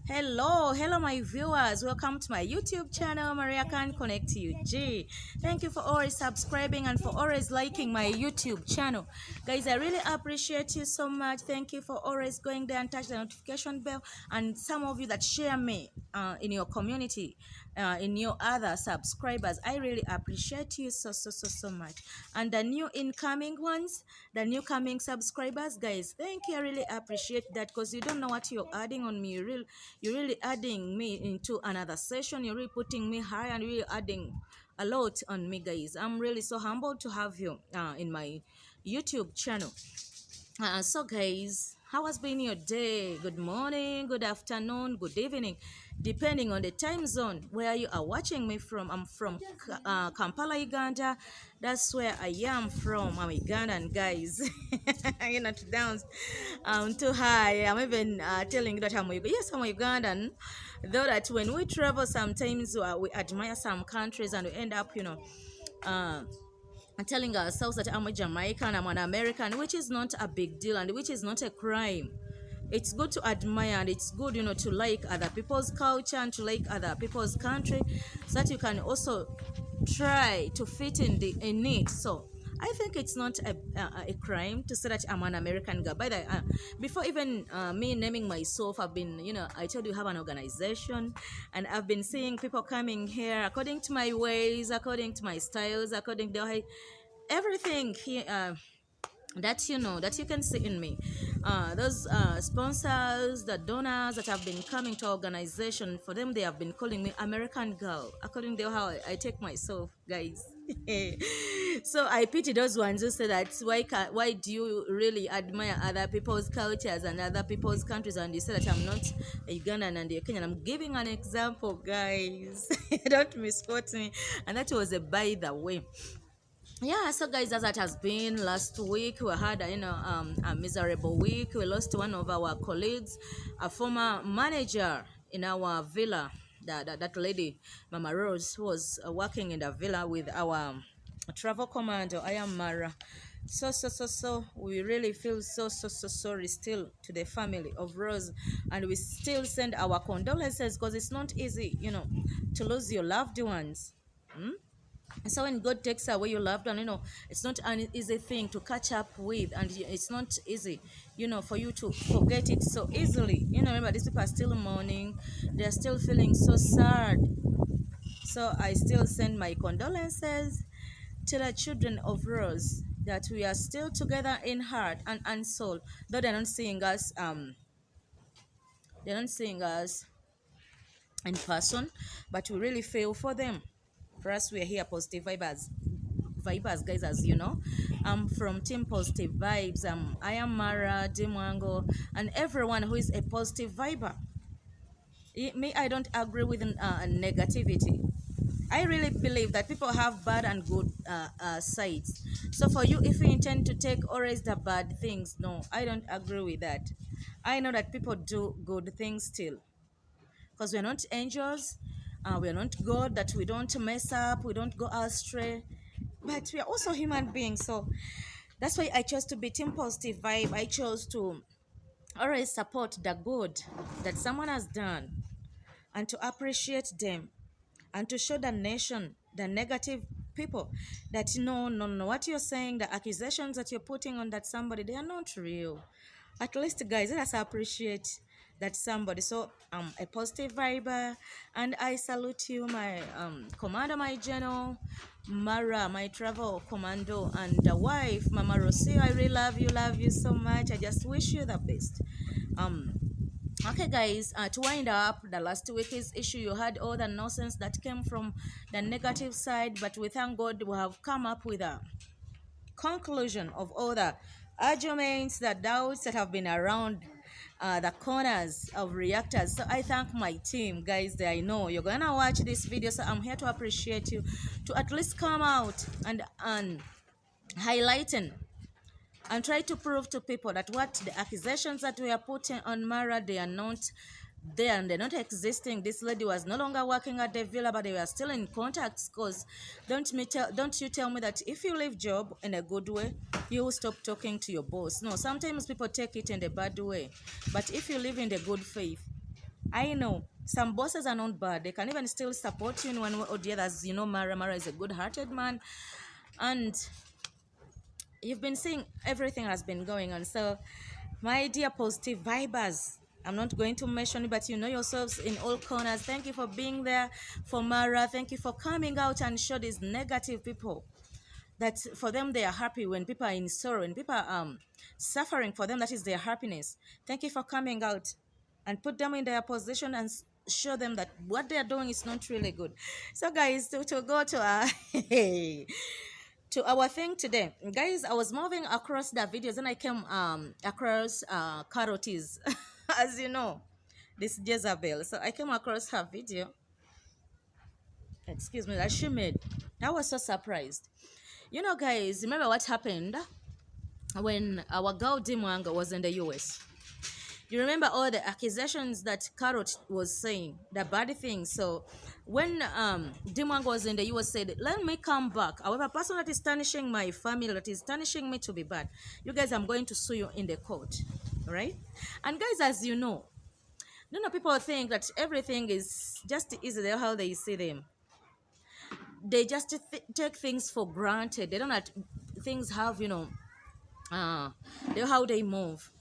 Hello my viewers. Welcome to my YouTube channel, Maria Can Connect to you G. Thank you for always subscribing and for always liking my YouTube channel. Guys, I really appreciate you so much. Thank you for always going there and touch the notification bell, and some of you that share me in your community, in your other subscribers. I really appreciate you so much. And the new incoming ones, the new coming subscribers, guys, thank you. I really appreciate that, because you don't know what you're adding on me. You're really adding me into another session. You're really putting me high and really adding a lot on me, guys. I'm really so humbled to have you in my YouTube channel. So guys, how has been your day? Good morning, good afternoon, good evening, depending on the time zone where you are watching me from. I'm from Kampala, Uganda. That's where I am from. I'm Ugandan, guys. You're not down too high. I'm even telling you that yes, I'm Ugandan. Though that when we travel, sometimes we admire some countries and we end up, uh, and telling ourselves that I'm a Jamaican, I'm an American, which is not a big deal and which is not a crime. It's good to admire, and it's good, to like other people's culture and to like other people's country, so that you can also try to fit in it. So I think it's not a crime to say that I'm an American girl. By the before even me naming myself, I've been, I told you, have an organization, and I've been seeing people coming here according to my ways, according to my styles, according to everything here. That you can see in me, those sponsors, the donors that have been coming to our organization, for them they have been calling me American girl, according to how I take myself, guys. So I pity those ones who say that why do you really admire other people's cultures and other people's countries, and you say that I'm not a Ugandan and you're Kenyan. I'm giving an example, guys. Don't misquote me. And that was a by the way. Yeah, so guys, as it has been last week, we had a miserable week. We lost one of our colleagues, a former manager in our villa. That lady, Mama Rose, who was working in the villa with our travel commando, I Am Mara. So we really feel so sorry still to the family of Rose, and we still send our condolences, because it's not easy, to lose your loved ones. So when God takes away your loved one, it's not an easy thing to catch up with, and it's not easy, for you to forget it so easily. Remember, these people are still mourning, they're still feeling so sad. So I still send my condolences to the children of Rose, that we are still together in heart and soul, though they're not seeing us in person, but we really feel for them. For us, we are here, positive vibers, guys, as you know. I'm from Team Positive Vibes. I am Mara, Dimwango, and everyone who is a positive viber. Me, I don't agree with negativity. I really believe that people have bad and good sides. So for you, if you intend to take always the bad things, no, I don't agree with that. I know that people do good things still, because we're not angels, we're not God, that we don't mess up, we don't go astray, but we are also human beings. So that's why I chose to be Team Positive Vibe. I chose to always support the good that someone has done, and to appreciate them, and to show the nation, the negative people, that no, what you're saying, the accusations that you're putting on that somebody, they are not real. At least, guys, let us appreciate that somebody. So I'm a positive viber, and I salute you, my commander, my general, Mara, my travel commando, and the wife, Mama Rosie. I really love you so much. I just wish you the best. Okay, guys, to wind up the last week's issue, you had all the nonsense that came from the negative side, but we thank God we have come up with a conclusion of all the arguments, the doubts that have been around the corners of reactors. So I thank my team, guys. I know you're gonna watch this video, so I'm here to appreciate you, to at least come out and highlighting and try to prove to people that what the accusations that we are putting on Mara, they are not there, and they're not existing. This lady was no longer working at the villa, but they were still in contact. Because don't you tell me that if you leave job in a good way, you will stop talking to your boss. No, sometimes people take it in the bad way, but if you live in the good faith, I know some bosses are not bad. They can even still support you in one way or the other. As you know, Mara is a good-hearted man, and you've been seeing everything has been going on. So, my dear positive vibers, I'm not going to mention it, but you know yourselves in all corners. Thank you for being there for Mara. Thank you for coming out and show these negative people that for them they are happy when people are in sorrow, when people are suffering. For them, that is their happiness. Thank you for coming out and put them in their position and show them that what they are doing is not really good. So guys, to go to to our thing today, guys, I was moving across the videos and I came across Carotis as you know, this Jezebel. So I came across her video, excuse me, that she made. I was so surprised. You know, guys, remember what happened when our girl Dimwanga was in the US? You remember all the accusations that Carrot was saying, the bad things. So when Dimwanga was in the US, said, let me come back. However, a person that is tarnishing my family, that is tarnishing me to be bad, you guys, I'm going to sue you in the court. Right? And guys, as you know, people think that everything is just easy how they see them. They just take things for granted. They don't let things have, how they move.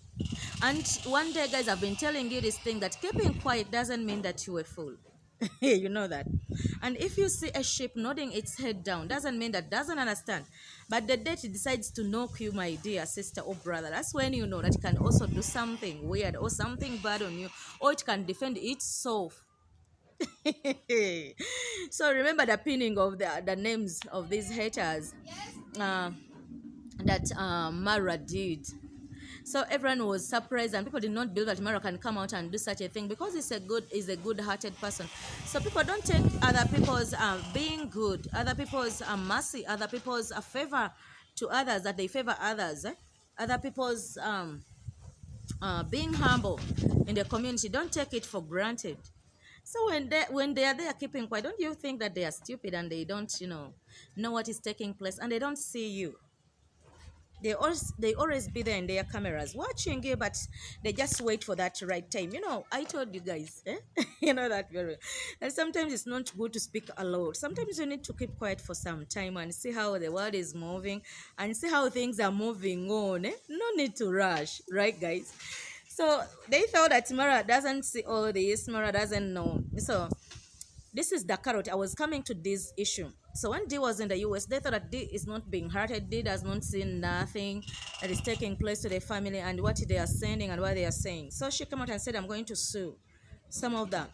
And one day, guys, I've been telling you this thing that keeping quiet doesn't mean that you're a fool. You know that. And if you see a sheep nodding its head down, doesn't mean that doesn't understand. But the day it decides to knock you, my dear sister or brother, that's when you know that it can also do something weird or something bad on you, or it can defend itself. So remember the pinning of the names of these haters uh, that Mara did. So everyone was surprised, and people did not believe that Mara can come out and do such a thing because is a good-hearted person. So people don't take other people's being good, other people's mercy, other people's favor to others, that they favor others, other people's being humble in the community. Don't take it for granted. So when they are there keeping quiet, don't you think that they are stupid and they don't know what is taking place and they don't see you? They always be there in their cameras watching you, but they just wait for that right time. I told you guys, you know that very well. And sometimes it's not good to speak aloud. Sometimes you need to keep quiet for some time and see how the world is moving and see how things are moving on. No need to rush, right, guys? So they thought that Mara doesn't see all this, Mara doesn't know. So this is the carrot. I was coming to this issue. So when D was in the US, they thought that D is not being hurted. D does not see nothing that is taking place to the family and what they are sending and what they are saying. So she came out and said, I'm going to sue some of the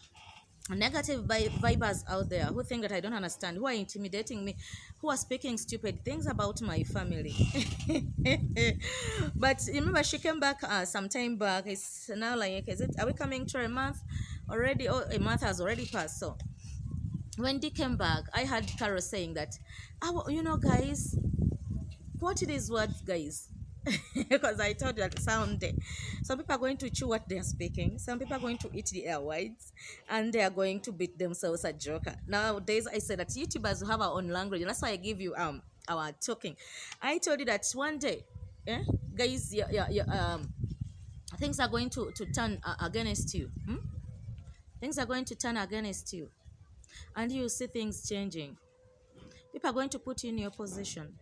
negative vibers out there who think that I don't understand, who are intimidating me, who are speaking stupid things about my family. But remember, she came back some time back. It's now like, are we coming to a month already? Oh, a month has already passed. So when they came back, I heard Carol saying that, guys, what these words, guys. Because I told you that someday some people are going to chew what they are speaking, some people are going to eat the air words, and they are going to beat themselves a joker. Nowadays, I said that YouTubers have our own language, and that's why I give you our talking. I told you that one day, guys, things are going to turn against you. Things are going to turn against you, and you see things changing. People are going to put you in your position.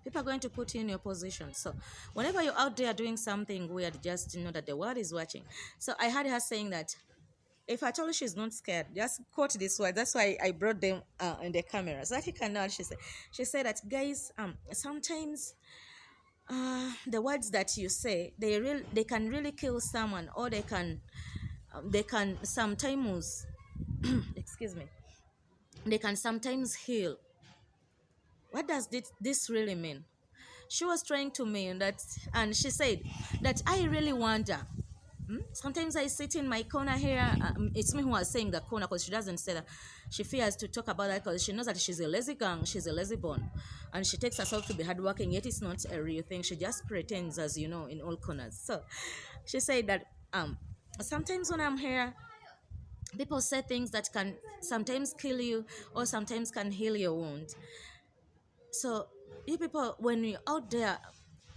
People are going to put you in your position. So whenever you're out there doing something weird, just know that the world is watching. So I heard her saying that if I told her she's not scared, just quote this word. That's why I brought them in the camera so that you can know. She said that, guys, sometimes the words that you say, they can really kill someone, or they can sometimes excuse me, they can sometimes heal. What does this really mean? She was trying to mean that, and she said that I really wonder. Sometimes I sit in my corner here. It's me who was saying the corner because she doesn't say that. She fears to talk about that because she knows that she's a lazy gang, she's a lazy bone, and she takes herself to be hardworking, yet it's not a real thing. She just pretends, as you know, in all corners. So she said that sometimes when I'm here, people say things that can sometimes kill you or sometimes can heal your wound. So you people, when you're out there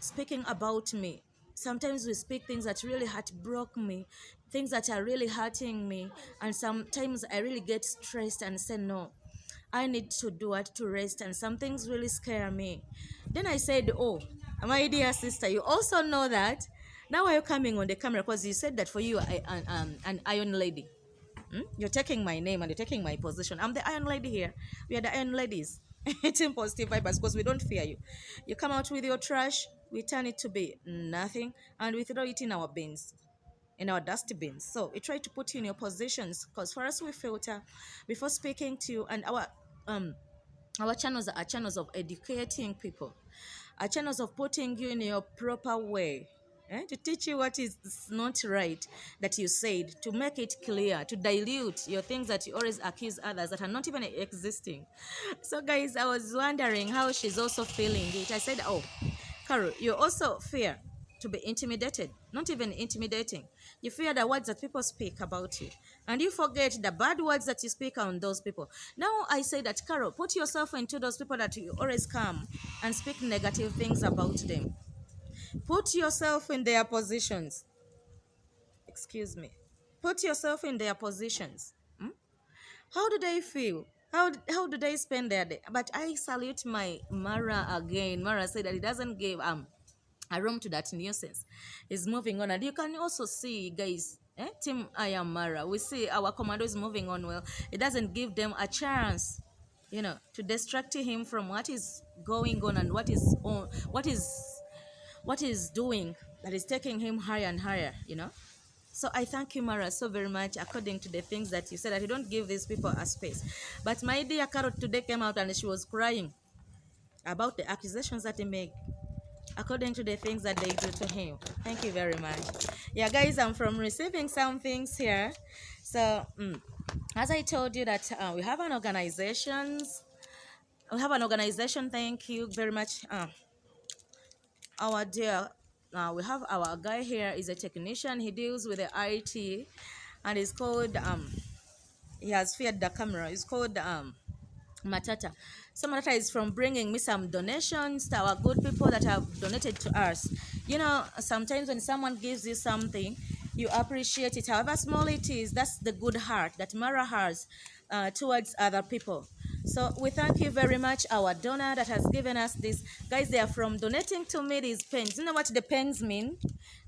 speaking about me, Sometimes we speak things that really broke me, things that are really hurting me, and sometimes I really get stressed and say no. I need to do what to rest, and some things really scare me. Then I said, "Oh, my dear sister, you also know that. Now are you coming on the camera? Because you said that for you, an iron lady. You're taking my name and you're taking my position. I'm the iron lady here. We are the iron ladies. Team Positive Vibers, because we don't fear you. You come out with your trash, we turn it to be nothing, and we throw it in our bins, in our dusty bins. So we try to put you in your positions, because for us we filter before speaking to you, and our channels are channels of educating people, are channels of putting you in your proper way, to teach you what is not right that you said, to make it clear, to dilute your things that you always accuse others that are not even existing. So guys, I was wondering how she's also feeling it. I said, "Oh, Carol, you also fear to be intimidated, not even intimidating. You fear the words that people speak about you, and you forget the bad words that you speak on those people." Now I say that, Carol, put yourself into those people that you always come and speak negative things about them. Put yourself in their positions. Excuse me. Put yourself in their positions. How do they feel? How do they spend their day? But I salute my Mara again. Mara said that it doesn't give a room to that nuisance. Is moving on, and you can also see, guys, Team I Am Mara. We see our commando is moving on well. It doesn't give them a chance, to distract him from what is going on and what is doing that is taking him higher and higher. So I thank you, Mara, so very much, according to the things that you said, that you don't give these people a space. But my dear Carol today came out and she was crying about the accusations that they make, according to the things that they do to him. Thank you very much. Yeah, guys, I'm from receiving some things here. So as I told you that we have an organization. Thank you very much. Our dear, we have our guy here is a technician. He deals with the IT, and it's called he has feared the camera. It's called Matata. So Matata is from bringing me some donations to our good people that have donated to us. Sometimes when someone gives you something, you appreciate it, however small it is. That's the good heart that Mara has towards other people. So we thank you very much, our donor that has given us this. Guys, they are from donating to me these pens. You know what the pens mean?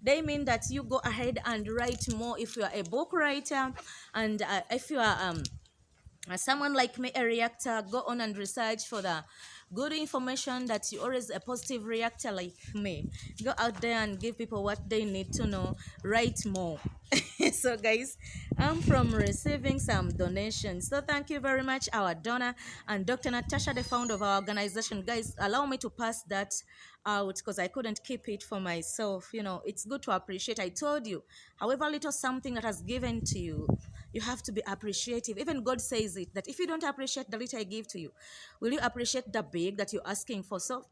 They mean that you go ahead and write more if you are a book writer, and if you are someone like me, a reactor, go on and research for the good information that you always a positive reactor like me. Go out there and give people what they need to know. Write more. So guys, I'm from receiving some donations. So thank you very much, our donor, and Dr. Natasha, the founder of our organization. Guys, allow me to pass that out because I couldn't keep it for myself. It's good to appreciate. I told you, however little something that has given to you, you have to be appreciative. Even God says it, that if you don't appreciate the little I give to you, will you appreciate the big that you're asking for? So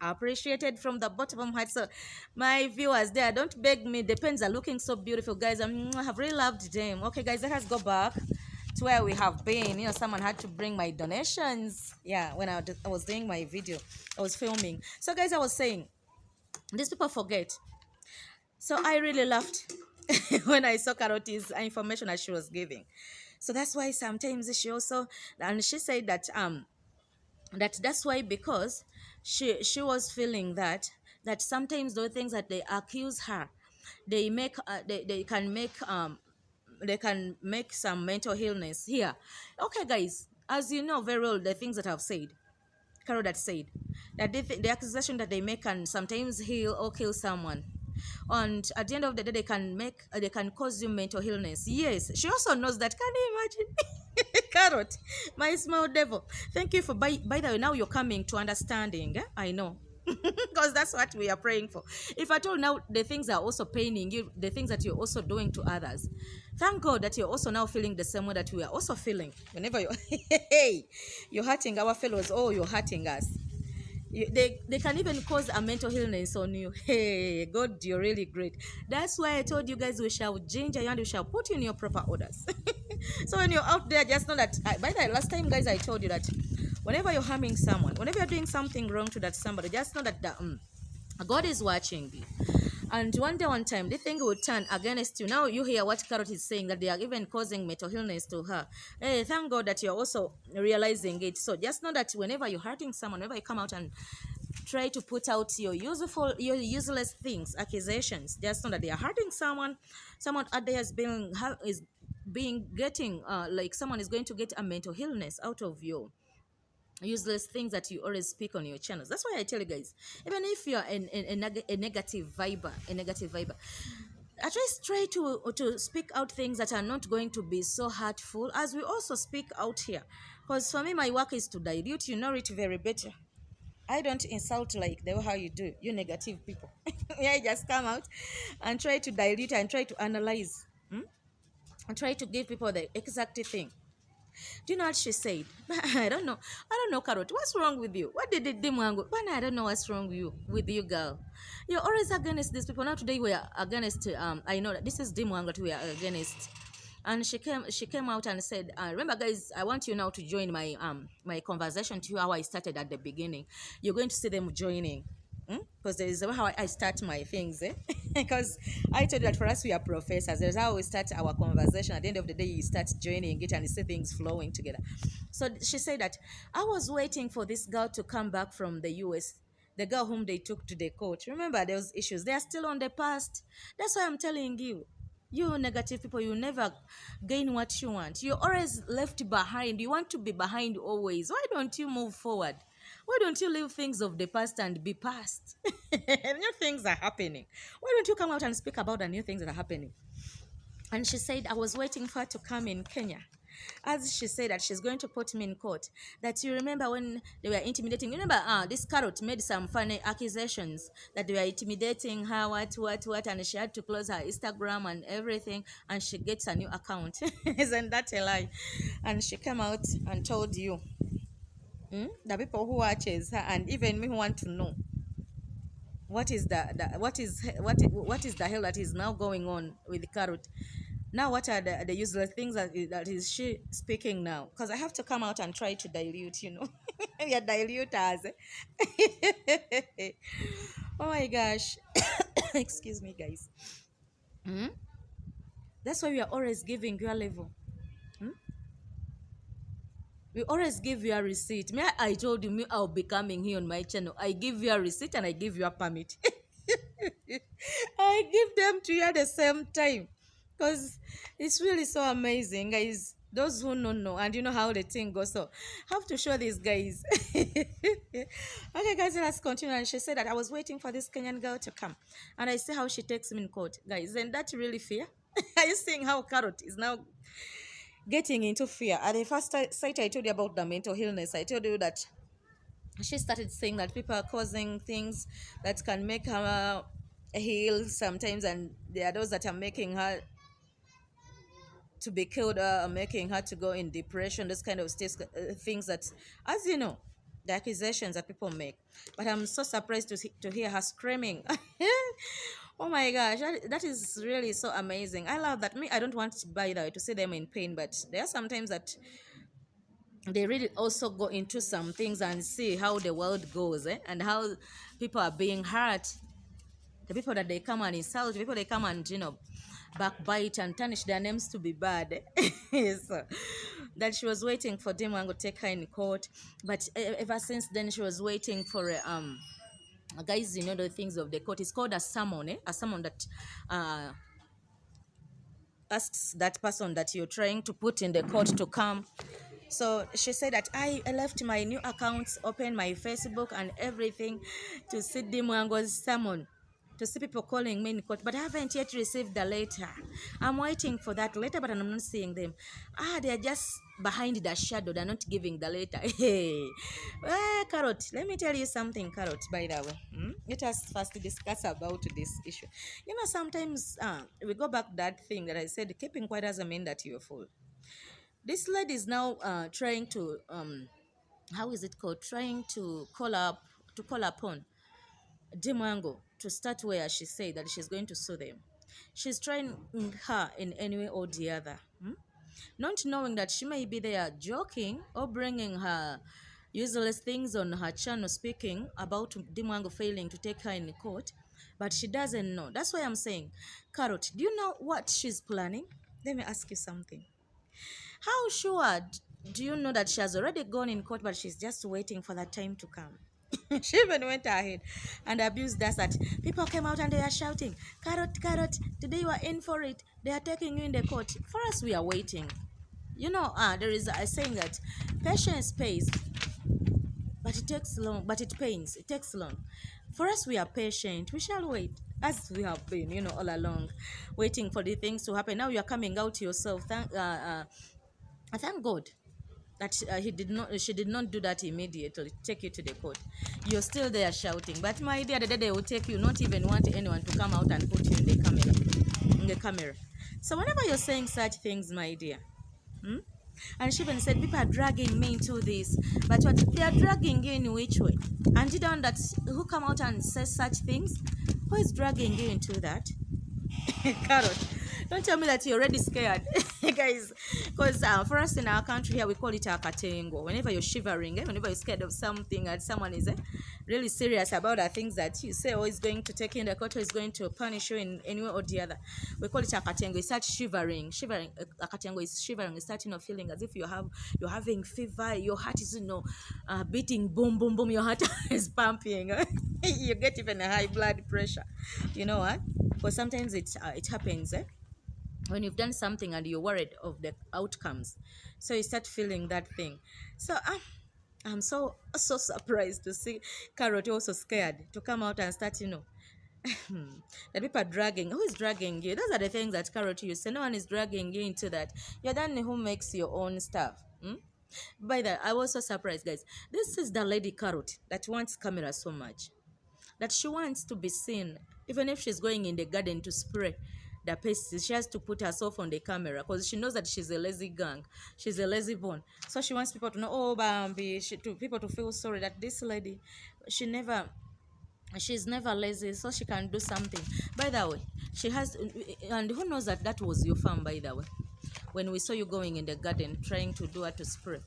appreciated from the bottom of my heart. So my viewers there, don't beg me. The pens are looking so beautiful, guys. I have really loved them. Okay, guys, let us go back to where we have been. Someone had to bring my donations. Yeah, when I was doing my video, I was filming. So guys, I was saying, these people forget. So I really laughed when I saw Karoti's information that she was giving. So that's why sometimes she also, and she said that that's why, because she was feeling that sometimes those things that they accuse her, they make they can make some mental illness here. Okay, guys, as you know very well, the things that I've said, Carol that said that the accusation that they make can sometimes heal or kill someone, and at the end of the day they can cause you mental illness. Yes, she also knows that. Can you imagine? Carrot, my small devil, thank you for by the way, now you're coming to understanding. I know. Because that's what we are praying for. If at all now the things are also paining you, the things that you're also doing to others, thank God that you're also now feeling the same way that we are also feeling. Whenever you're hurting our fellows, or you're hurting us, they can even cause a mental illness on you. Hey, God, you're really great. That's why I told you guys, we shall ginger you and we shall put you in your proper orders. So when you're out there, just know that by the last time, guys, I told you that whenever you're harming someone, whenever you're doing something wrong to that somebody, just know that God is watching you. And one day, one time, the thing will turn against you. Now you hear what Carrot is saying, that they are even causing mental illness to her. Hey, thank God that you're also realizing it. So just know that whenever you're hurting someone, whenever you come out and try to put out your useless things, accusations, just know that they are hurting someone. Someone out there is being getting like someone is going to get a mental illness out of you useless things that you always speak on your channels. That's why I tell you guys, even if you're a negative viber, at least try to speak out things that are not going to be so hurtful as we also speak out here. Because for me, my work is to dilute. You know it very better. I don't insult like the way how you do, you negative people. Yeah, just come out and try to dilute and try to analyze, and try to give people the exact thing. Do you know what she said? I don't know. I don't know, Carrot. What's wrong with you? What did Dimwango? But I don't know what's wrong with you, girl. You're always against these people. Now today we are against. I know that this is Dimwango that we are against. And she came out and said, remember guys, I want you now to join my conversation to you how I started at the beginning. You're going to see them joining. Because there is how I start my things, eh? Because I told you that for us we are professors. There's how we start our conversation. At the end of the day, you start joining it and you see things flowing together. So she said that I was waiting for this girl to come back from the US, the girl whom they took to the court. Remember those issues? They are still on the past. That's why I'm telling you. You negative people, you never gain what you want. You're always left behind. You want to be behind always. Why don't you move forward? Why don't you leave things of the past and be past? New things are happening. Why don't you come out and speak about the new things that are happening? And she said, I was waiting for her to come in Kenya. As she said that she's going to put me in court. That you remember when they were intimidating. You remember this Carrot made some funny accusations that they were intimidating her, what, and she had to close her Instagram and everything, and she gets a new account. Isn't that a lie? And she came out and told you, the people who watches her and even me who want to know what is the hell that is now going on with Carrot. Now what are the useless things that is she speaking now? Because I have to come out and try to dilute, we are diluters. Oh my gosh. Excuse me, guys. That's why we are always giving you a level. We always give you a receipt. I told you, I'll be coming here on my channel. I give you a receipt and I give you a permit. I give them to you at the same time. Because it's really so amazing, guys. Those who don't know, and you know how the thing goes. So, have to show these guys. Okay, guys, let's continue. And she said that I was waiting for this Kenyan girl to come. And I see how she takes me in court. Guys, isn't that really fair? Are you seeing how Carrot is now getting into fear? At the first sight, I told you about the mental illness. I told you that she started saying that people are causing things that can make her heal sometimes, and there are those that are making her to be killed or making her to go in depression, those kind of things that, as you know, the accusations that people make. But I'm so surprised to hear her screaming. Oh my gosh, that is really so amazing. I love that. Me, I don't want, by the way, to see them in pain, but there are sometimes that they really also go into some things and see how the world goes, and how people are being hurt. The people that they come and insult, the people they come and, backbite and tarnish their names to be bad. So, that she was waiting for Demon to take her in court. But ever since then, she was waiting for guys, the things of the court. It's called a summon, a summon that asks that person that you're trying to put in the court to come. So she said that I left my new accounts, opened my Facebook and everything to see Dimwango's summon, to see people calling me in court, but I haven't yet received the letter. I'm waiting for that letter, but I'm not seeing them. They're just behind the shadow. They're not giving the letter. Hey, Carrot, let me tell you something, Carrot, by the way. Let us first discuss about this issue. Sometimes we go back to that thing that I said, keeping quiet doesn't mean that you're full. This lady is now trying to, how is it called? Trying to call upon Dimwango to start where she said that she's going to sue them. She's trying her in any way or the other. Not knowing that she may be there joking or bringing her useless things on her channel, speaking about Dimwango failing to take her in court. but she doesn't know. That's why I'm saying, Carrot, do you know what she's planning? Let me ask you something. How sure do you know that she has already gone in court, but she's just waiting for that time to come? She even went ahead and abused us that people came out and they are shouting, Carrot, Carrot, today you are in for it. They are taking you in the court. For us, we are waiting. You know, there is a saying that patience pays, but it takes long, but it pains. It takes long. For us, we are patient. We shall wait, as we have been, all along, waiting for the things to happen. Now you are coming out yourself. Thank God that she did not do that immediately, take you to the court. You're still there shouting, but my dear, the day they will take you, not even want anyone to come out and put you in the camera. So whenever you're saying such things, my dear, and she even said, people are dragging me into this, but what they are dragging you in which way? And you don't that who come out and says such things? Who is dragging you into that? Carrot, don't tell me that you're already scared. Guys, because for us in our country here, we call it a katengo. Whenever you're shivering, whenever you're scared of something and someone is really serious about the things that you say, or is going to take you in the court, or is going to punish you in any way or the other, we call it a katengo. You start shivering. A katengo is shivering. You start feeling as if you're having fever, your heart is beating, boom boom boom, your heart is pumping. You get even a high blood pressure. You know what? Because sometimes it happens when you've done something and you're worried of the outcomes, so you start feeling that thing. So I'm so surprised to see Carrot also scared to come out and start that people are dragging. Who is dragging you? Those are the things that Carrot used to say. No one is dragging you into that. You're the one who makes your own stuff. By that, I was so surprised, guys. This is the lady Carrot that wants camera so much, that she wants to be seen. Even if she's going in the garden to spray the pest, she has to put herself on the camera because she knows that she's a lazy gang. She's a lazy bone. So she wants people to know, oh, Bambi, people to feel sorry that this lady, she's never lazy, so she can do something. By the way, she has, and who knows that was your farm, by the way, when we saw you going in the garden trying to do it to spray.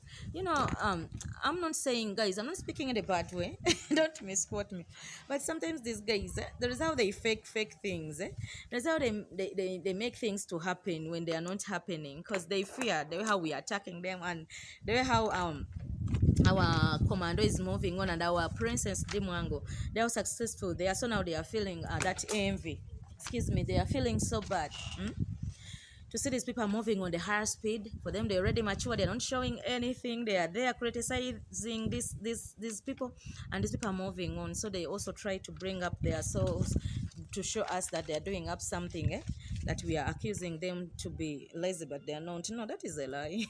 I'm not saying, guys, I'm not speaking in a bad way. Don't misquote me. But sometimes these guys, there is how they fake things. There's how they make things to happen when they are not happening, because they fear the way how we are attacking them, and the way how our commando is moving on, and our princess Dimwango, they are successful. So now they are feeling that envy. Excuse me, they are feeling so bad. To see these people are moving on the higher speed. For them, they're already mature. They're not showing anything. They are there criticizing these people, and these people are moving on. So they also try to bring up their souls to show us that they're doing up something, that we are accusing them to be lazy, but they're not. No, that is a lie.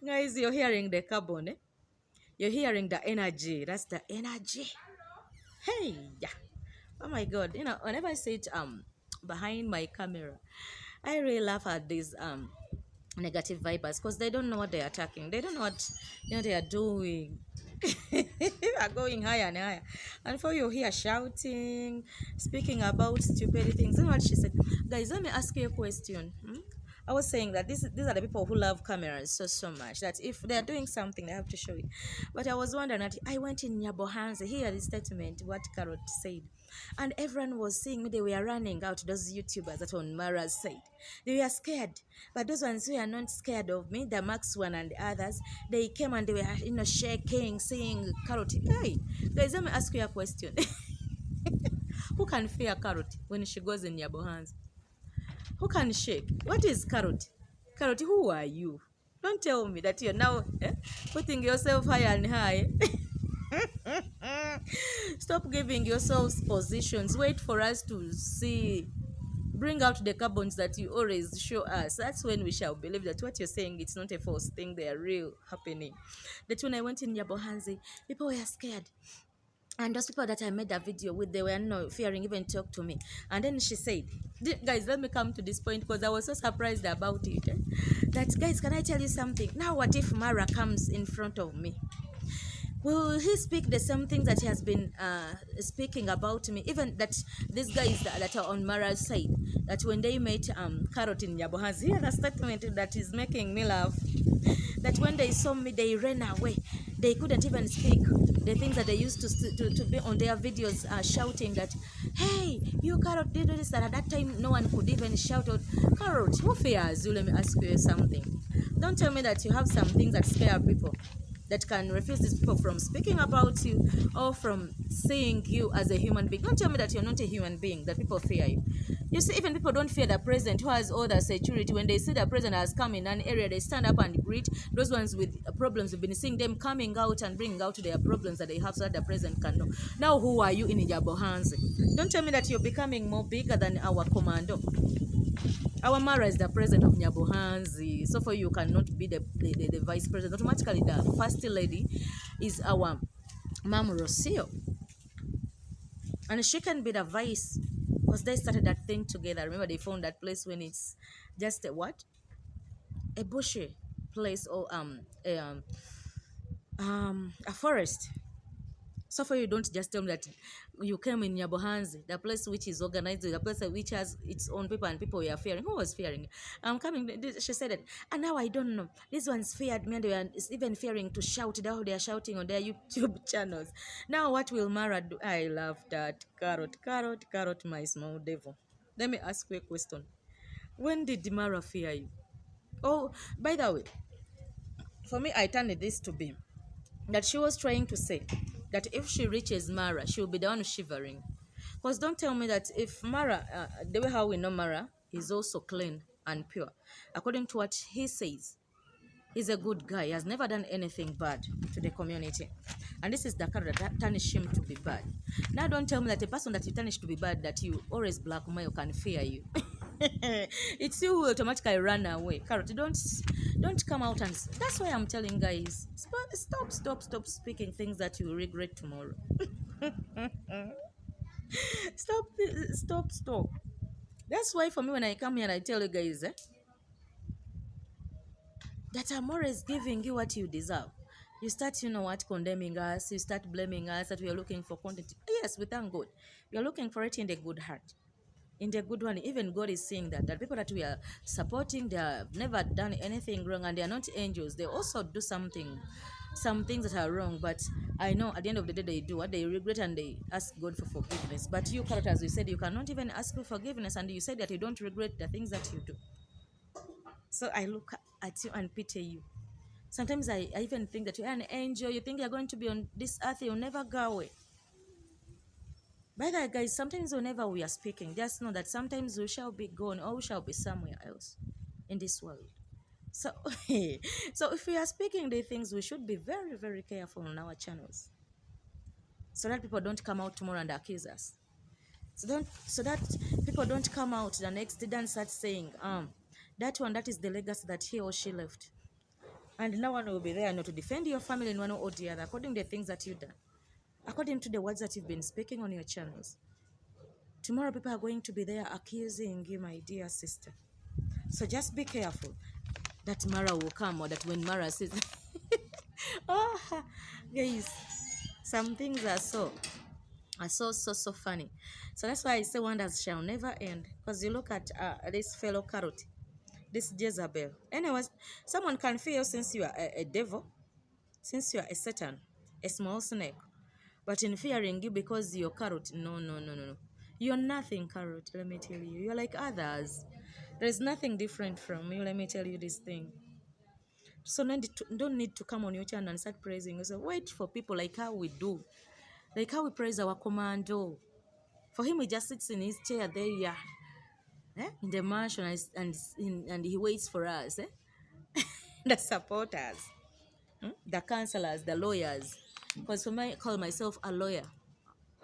Guys, you're hearing the carbon, You're hearing the energy. That's the energy. Hey, yeah. Oh my God. Whenever I say it, behind my camera, I really laugh at these negative vibers, because they don't know what they're attacking. They don't know what they are doing. They are going higher and higher, and for you here shouting, speaking about stupid things. You know what she said? Guys, let me ask you a question. I was saying that these are the people who love cameras so much that if they are doing something, they have to show it. But I was wondering that I went in Nyabohanze, here the statement, what Carrot said. And everyone was seeing me. They were running out, those YouTubers that on Mara's side. They were scared. But those ones who are not scared of me, the Max one and the others, they came and they were shaking, saying, Carrot. Hey, guys, let me ask you a question. Who can fear Carrot when she goes in Nyabohanze? Who can shake? What is Carrot? Carrot, who are you? Don't tell me that you're now putting yourself higher and high. Stop giving yourselves positions. Wait for us to see. Bring out the carbons that you always show us. That's when we shall believe that what you're saying, it's not a false thing. They are real happening. That when I went in Nyabohanze, people were scared. And those people that I made a video with, they were not fearing even talk to me. And then she said, guys, let me come to this point, because I was so surprised about it. That, guys, can I tell you something? Now what if Mara comes in front of me? Will he speak the same things that he has been speaking about me? Even that these guys that are on Mara's side, that when they met Carrot in Nyabohanze, here's a statement that is making me laugh. That when they saw me, they ran away. They couldn't even speak. The things that they used to be on their videos shouting that, hey, you Carrot did this, that at that time no one could even shout out, Carrot, who fears you? Let me ask you something. Don't tell me that you have some things that scare people, that can refuse these people from speaking about you or from seeing you as a human being. Don't tell me that you're not a human being, that people fear you. You see, even people don't fear the president who has all the security. When they see the president has come in an area, they stand up and greet. Those ones with problems, we've been seeing them coming out and bringing out their problems that they have so that the president can know. Now, who are you in Ijabohanzi? Don't tell me that you're becoming more bigger than our commando. Our Mara is the president of Nyabohanzi. So for you cannot be the vice president. Automatically, the first lady is our Mam Rocio. And she can be the vice because they started that thing together. Remember, they found that place when it's just a what? A bushy place or a forest. So for you, don't just tell me that you came in Nyabohanzi, the place which is organized, the place which has its own people and people were fearing. Who was fearing? I'm coming. She said it. And now I don't know. These ones feared me and they were even fearing to shout. Now they are shouting on their YouTube channels. Now what will Mara do? I love that. Carrot, carrot, carrot, my small devil. Let me ask you a question. When did Mara fear you? Oh, by the way, for me, I turned this to be that she was trying to say that if she reaches Mara, she will be the one shivering. Because don't tell me that if Mara, the way how we know Mara, is also clean and pure. According to what he says, he's a good guy. He has never done anything bad to the community. And this is the character that tarnish him to be bad. Now don't tell me that a person that you tarnish to be bad, that you always blackmail, can fear you. It's you who automatically run away. Carrot, don't come out and that's why I'm telling guys, stop speaking things that you regret tomorrow. Stop. That's why for me when I come here and I tell you guys that I'm always giving you what you deserve. You start, condemning us, you start blaming us that we are looking for content. Yes, we thank God. We are looking for it in the good heart. In the good one, even God is saying that people that we are supporting, they have never done anything wrong and they are not angels. They also do some things that are wrong, but I know at the end of the day they do what they regret and they ask God for forgiveness. But you, Carrot, as you said, you cannot even ask for forgiveness and you said that you don't regret the things that you do. So I look at you and pity you. Sometimes I even think that you're an angel. You think you're going to be on this earth, you'll never go away. By the way, guys, sometimes whenever we are speaking, just know that sometimes we shall be gone or we shall be somewhere else in this world. So, so if we are speaking the things, we should be very, very careful on our channels, so that people don't come out tomorrow and accuse us. So that people don't come out the next day and start saying, that is the legacy that he or she left, and no one will be there not to defend your family in one or the other, according to the things that you've done, according to the words that you've been speaking on your channels. Tomorrow people are going to be there accusing you, my dear sister. So just be careful that Mara will come, or that when Mara says, oh, guys, some things are so funny. So that's why I say wonders shall never end. Because you look at this fellow Carrot, this Jezebel. Anyways, someone can fear you since you are a devil, since you are a Satan, a small snake. But in fearing you because you're Carrot, no. You're nothing, Carrot, let me tell you. You're like others. There's nothing different from you, let me tell you this thing. So don't need to come on your channel and start praising. So wait for people like how we do. Like how we praise our commando. For him, he just sits in his chair there, yeah, in the mansion, and he waits for us. The supporters, the counselors, the lawyers. Because for me, I call myself a lawyer.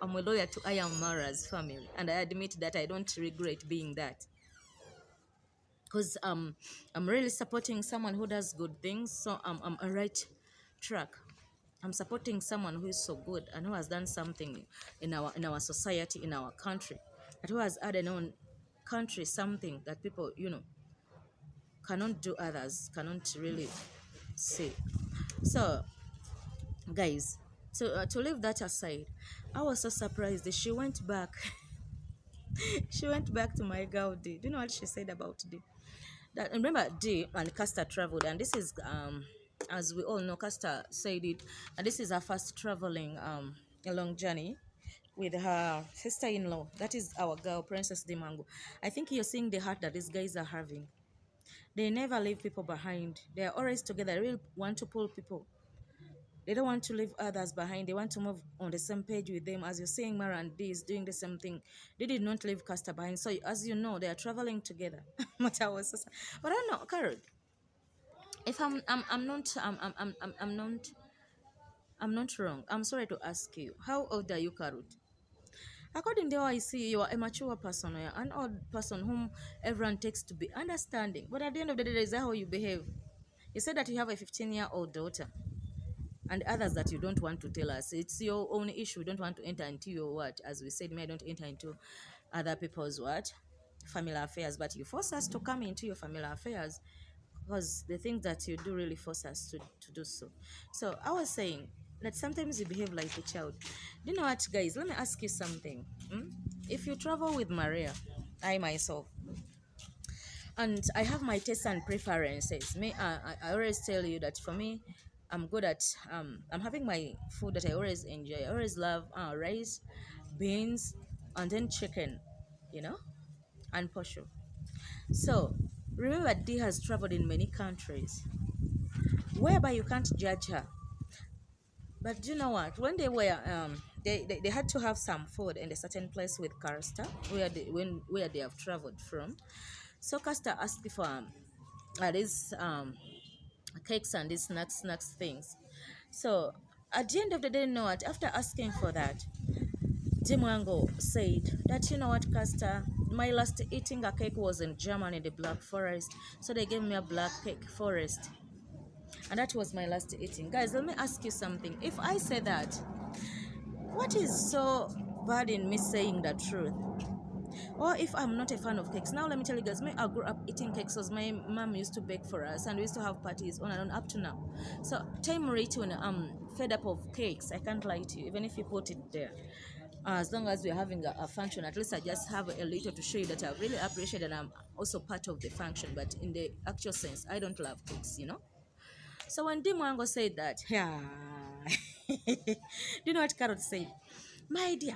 I'm a lawyer to Am Mara's family, and I admit that I don't regret being that. Because I'm really supporting someone who does good things, so I'm a right track. I'm supporting someone who is so good and who has done something in our society, in our country, and who has added on country something that people cannot do, others cannot really see. So guys, to leave that aside, I was so surprised that she went back. She went back to my girl D. Do you know what she said about D? That, remember, D and Castor traveled, and this is As we all know, Castor said it, and this is her first traveling a long journey with her sister-in-law. That is our girl, Princess Dimango. I think you're seeing the heart that these guys are having. They never leave people behind. They are always together. They really want to pull people. They don't want to leave others behind. They want to move on the same page with them. As you're seeing, Mara and Dee is doing the same thing. They did not leave Castor behind. So as you know, they are traveling together. But I was, but I don't know, Carol. If I'm not, I'm not wrong. I'm sorry to ask you. How old are you, Carol? According to how I see, you are a mature person, or an old person whom everyone takes to be understanding. But at the end of the day, is that how you behave? You said that you have a 15-year-old daughter and others that you don't want to tell us. It's your own issue. You don't want to enter into your what? As we said, me, I don't enter into other people's what? Family affairs. But you force us to come into your family affairs because the things that you do really force us to do so. So I was saying that sometimes you behave like a child. You know what, guys? Let me ask you something. If you travel with Maria, I myself, and I have my tastes and preferences. Me, I always tell you that for me, I'm good at I'm having my food that I always enjoy. I always love rice, beans, and then chicken, you know, and posho. So remember, Dee has traveled in many countries, whereby you can't judge her. But do you know what? When they were they had to have some food in a certain place with Karsta, where they have traveled from. So Karsta asked for these cakes and these snacks things. So at the end of the day, you know what? After asking for that, Dimwango said that, you know what, Karsta, my last eating a cake was in Germany, the Black Forest. So they gave me a black cake forest. And that was my last eating. Guys, let me ask you something. If I say that, what is so bad in me saying the truth? Or if I'm not a fan of cakes. Now let me tell you guys, I grew up eating cakes because my mom used to bake for us and we used to have parties on and on up to now. So time rate when I'm fed up of cakes, I can't lie to you, even if you put it there. As long as we're having a function, at least I just have a little to show you that I really appreciate and I'm also part of the function. But in the actual sense, I don't love cakes, you know. So when Dimwango said that, yeah, do you know what Carrot said? My dear,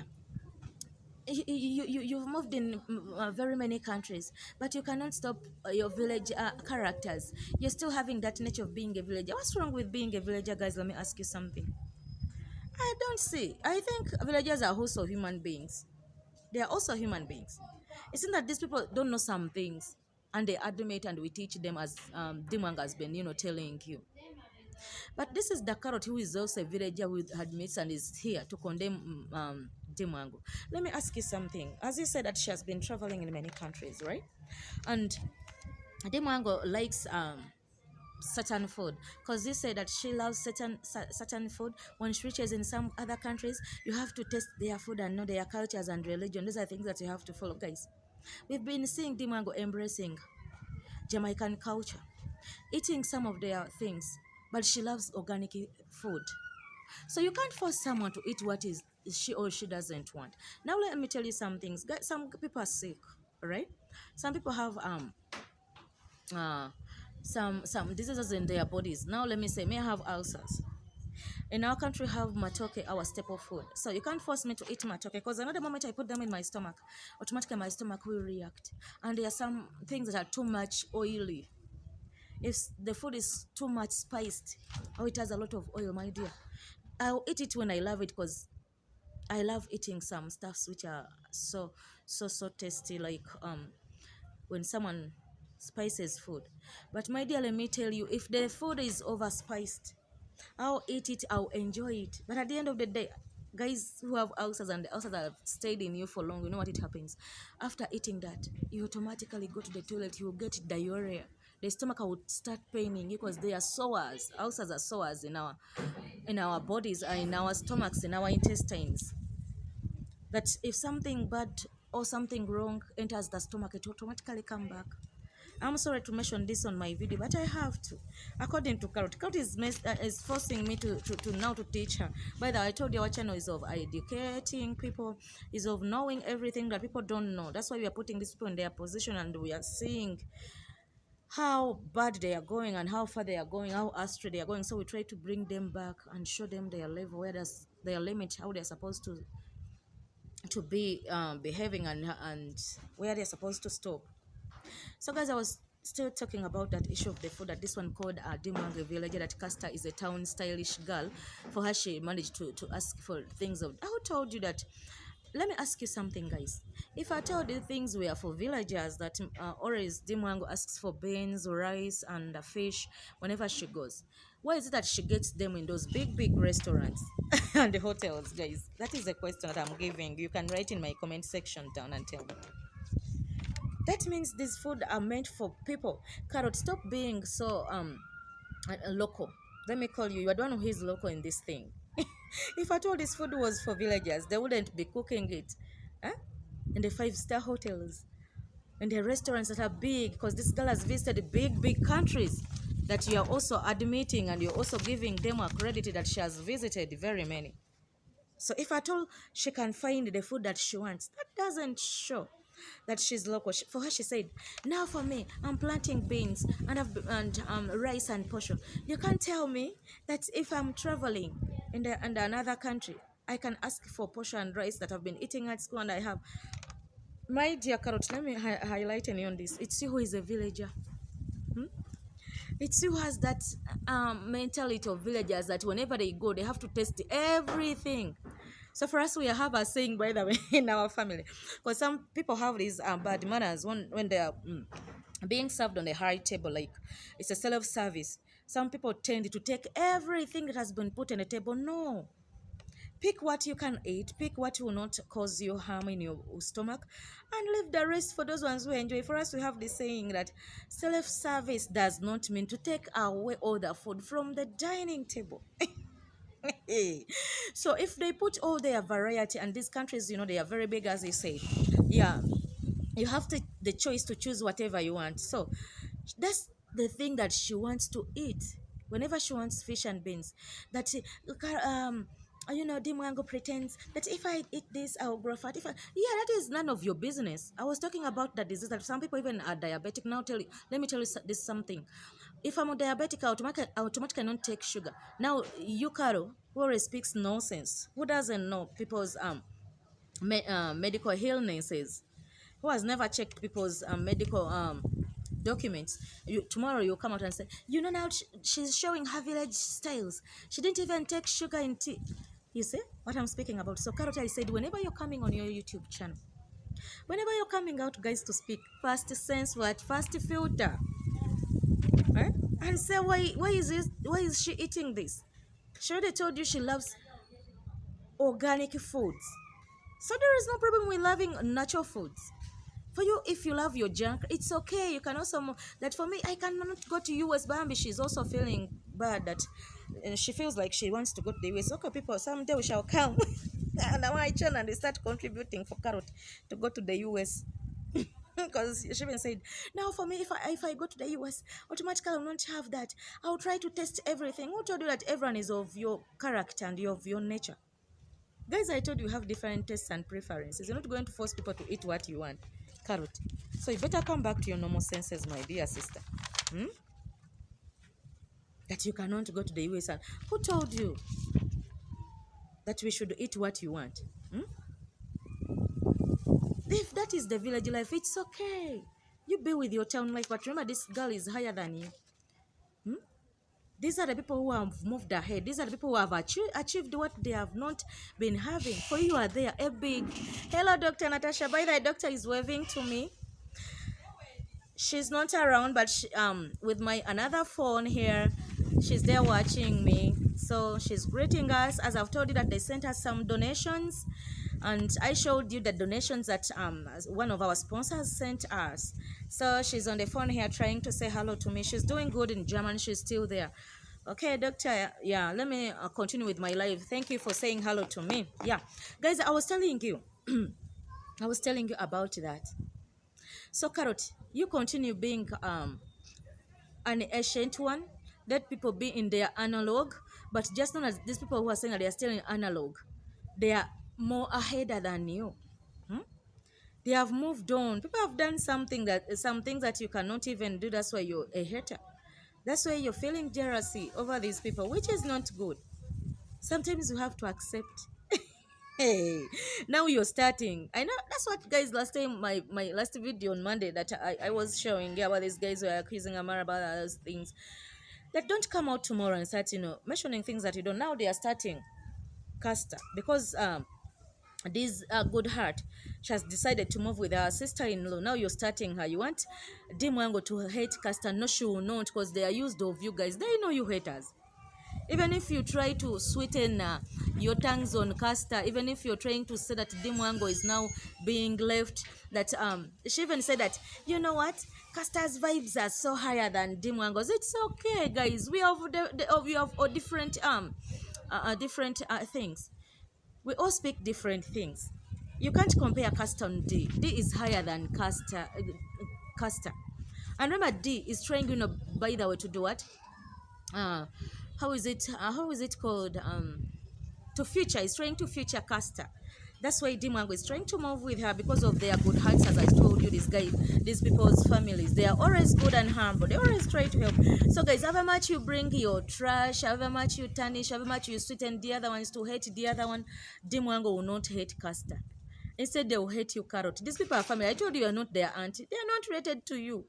you've moved in very many countries, but you cannot stop your village characters. You're still having that nature of being a villager. What's wrong with being a villager, guys? Let me ask you something. I don't see. I think villagers are also human beings. They are also human beings. It's not that these people don't know some things and they admit and we teach them as Dimwang has been, telling you. But this is the Carrot who is also a villager who admits and is here to condemn Dimwango. Let me ask you something. As you said that she has been traveling in many countries, right? And Dimwango likes certain food because you say that she loves certain food. When she reaches in some other countries, you have to taste their food and know their cultures and religion. These are things that you have to follow, guys. We've been seeing Dimwango embracing Jamaican culture, eating some of their things, but she loves organic food. So you can't force someone to eat what is she or she doesn't want. Now let me tell you some things. Guys, some people are sick, right? Some people have uh some diseases in their bodies. Now let me say, may I have ulcers. In our country, we have matoke, our staple food. So you can't force me to eat matoke because another moment I put them in my stomach, automatically my stomach will react. And there are some things that are too much oily. If the food is too much spiced or it has a lot of oil, my dear, I'll eat it when I love it because I love eating some stuffs which are so tasty, like when someone spices food. But my dear, let me tell you, if the food is overspiced, I'll eat it, I'll enjoy it. But at the end of the day, guys who have ulcers and the ulcers that have stayed in you for long, you know what it happens. After eating that, you automatically go to the toilet, you will get diarrhea. The stomach would start paining you because they are sores. Ulcers are sores in our bodies, in our stomachs, in our intestines. That if something bad or something wrong enters the stomach, it automatically come back. I'm sorry to mention this on my video, but I have to. According to Carrot, Carrot is forcing me to now to teach her. By the way, I told you our channel is of educating people, is of knowing everything that people don't know. That's why we are putting these people in their position and we are seeing how bad they are going and how far they are going, how astray they are going. So we try to bring them back and show them their level, where does their limit, how they're supposed to be behaving, and where they're supposed to stop. So guys, I was still talking about that issue of the food, that this one called Dimwange villager, that Castor is a town stylish girl. For her, she managed to ask for things of, who told you that? Let me ask you something, guys. If I told you things were for villagers, that always Dimwango asks for beans, rice, and fish whenever she goes, why is it that she gets them in those big restaurants and the hotels, guys? That is the question that I'm giving. You can write in my comment section down and tell me. That means these food are meant for people. Carrot, stop being so local. Let me call you. You are the one who is local in this thing. If I told this food was for villagers, they wouldn't be cooking it, huh? In the five-star hotels, in the restaurants that are big, because this girl has visited big countries that you are also admitting, and you're also giving them a credit that she has visited very many. So if at all she can find the food that she wants, that doesn't show that she's local. For her, she said, now for me, I'm planting beans and rice and portion. You can't tell me that if I'm traveling in another country, I can ask for portion and rice that I've been eating at school, and I have. My dear Carrot, let me highlight any on this. It's you who is a villager. It's who has that mentality of villagers, that whenever they go, they have to taste everything. So for us, we have a saying, by the way, in our family, because some people have these bad manners when they are being served on the high table, like it's a self-service. Some people tend to take everything that has been put on the table. No. Pick what you can eat, pick what will not cause you harm in your stomach, and leave the rest for those ones who enjoy. For us, we have this saying that self-service does not mean to take away all the food from the dining table. So if they put all their variety, and these countries, they are very big, as they say, yeah, you have the choice to choose whatever you want. So that's the thing that she wants to eat. Whenever she wants fish and beans, that Dimwango pretends that if I eat this, I'll grow fat. Yeah, that is none of your business. I was talking about the disease that some people even are diabetic. Now let me tell you this something. If I'm a diabetic, I automatically don't take sugar. Now, you, Carol, who always speaks nonsense, who doesn't know people's medical illnesses, who has never checked people's medical documents, tomorrow you'll come out and say, now she's showing her village styles. She didn't even take sugar in tea. You see what I'm speaking about? So, Carol, I said, whenever you're coming on your YouTube channel, whenever you're coming out, guys, to speak, first sense what, first filter, eh? And say, why is she eating this? She already told you she loves organic foods. So there is no problem with loving natural foods. For you, if you love your junk, it's okay. You can also, that for me, I cannot go to US. Bambi, she's also feeling bad that she feels like she wants to go to the US. Okay, people, someday we shall come. And I want channel and they start contributing for Carrot to go to the US. Because she even said, now for me, if I go to the US, automatically I will not have that. I'll try to test everything. Who told you that everyone is of your character and of your nature? Guys, I told you have different tastes and preferences. You're not going to force people to eat what you want. Carrot. So you better come back to your normal senses, my dear sister. That you cannot go to the US. And who told you that we should eat what you want? If that is the village life, it's okay. You be with your town life, but remember this girl is higher than you. These are the people who have moved ahead. These are the people who have achieved what they have not been having. For you are there, a big... Hello, Dr. Natasha. By the way, doctor is waving to me. She's not around, but with my another phone here, she's there watching me. So she's greeting us. As I've told you that they sent us some donations. And I showed you the donations that one of our sponsors sent us. So she's on the phone here trying to say hello to me. She's doing good in German. She's still there. Okay, doctor. Yeah, let me continue with my live. Thank you for saying hello to me. Yeah, guys, I was telling you. I was telling you about that. So, Carrot, you continue being an ancient one. Let people be in their analog. But just known as these people who are saying that they are still in analog, they are more ahead than you. They have moved on. People have done some things that you cannot even do. That's why you're a hater. That's why you're feeling jealousy over these people, which is not good. Sometimes you have to accept. Hey, now you're starting. I know that's what guys last time my last video on Monday that I was showing, yeah, about these guys who are accusing Amara about those things. That don't come out tomorrow and start, mentioning things that you don't. Now they are starting Caster because this good heart, she has decided to move with her sister-in-law. Now you're starting her. You want Dimwango to hate Caster? No, she will not, because they are used of you guys. They know you haters. Even if you try to sweeten your tongues on Caster, even if you're trying to say that Dimwango is now being left, that she even said that, you know what, Caster's vibes are so higher than Dimwango's. It's okay, guys. We have different things. We all speak different things. You can't compare Caster and D. D is higher than Caster. And remember, D is trying, by the way, to do what? Uh, how is it called? To future. Is trying to future Caster. That's why Dimwango is trying to move with her because of their good hearts, as I told you, these people's families. They are always good and humble. They always try to help. So guys, however much you bring your trash, however much you tarnish, however much you sweeten the other ones to hate the other one, Dimwango will not hate Caster. Instead, they will hate you, Carrot. These people are family. I told you are not their auntie. They are not related to you.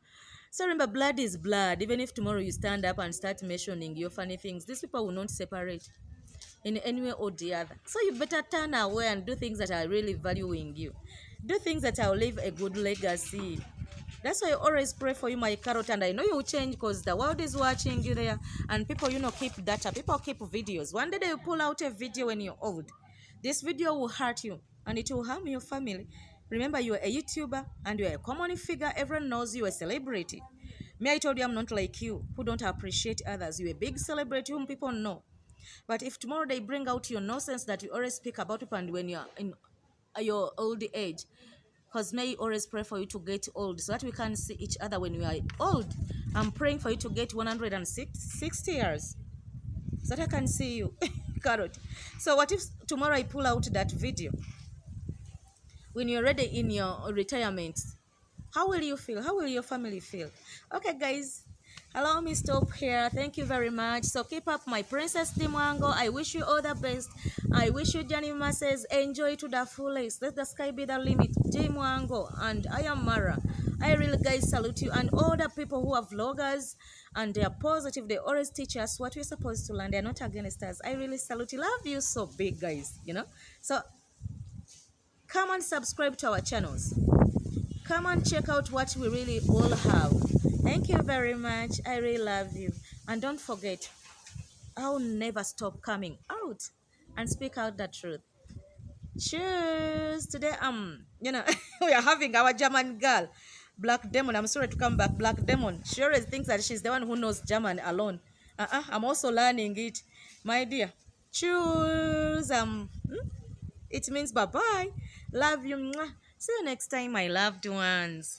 So remember, blood is blood. Even if tomorrow you stand up and start mentioning your funny things, these people will not separate in any way or the other. So you better turn away and do things that are really valuing you. Do things that will leave a good legacy. That's why I always pray for you, my Carrot, and I know you will change because the world is watching you there, and people, keep data. People keep videos. One day they will pull out a video when you're old. This video will hurt you, and it will harm your family. Remember, you are a YouTuber, and you are a common figure. Everyone knows you are a celebrity. Me, I told you I'm not like you, who don't appreciate others. You're a big celebrity whom people know. But if tomorrow they bring out your nonsense that you always speak about people and when you're in your old age, because may always pray for you to get old so that we can see each other when we are old. I'm praying for you to get 160 years so that I can see you. Carrot. So what if tomorrow I pull out that video when you're ready in your retirement? How will you feel? How will your family feel? Okay, guys, allow me stop here. Thank you very much. So keep up, my Princess Dimwango. I wish you all the best. I wish you, Johnny Masses, enjoy to the fullest. Let the sky be the limit. Dimwango, and I am Mara. I really, guys, salute you and all the people who are vloggers and they are positive. They always teach us what we're supposed to learn. They're not against us. I really salute you. Love you so big, guys. So come and subscribe to our channels. Come and check out what we really all have. Thank you very much. I really love you. And don't forget, I'll never stop coming out and speak out the truth. Cheers. Today, we are having our German girl, Black Demon. I'm sorry to come back. Black Demon. She always thinks that she's the one who knows German alone. I'm also learning it, my dear. Cheers. It means bye-bye. Love you. Mwah. See you next time, my loved ones,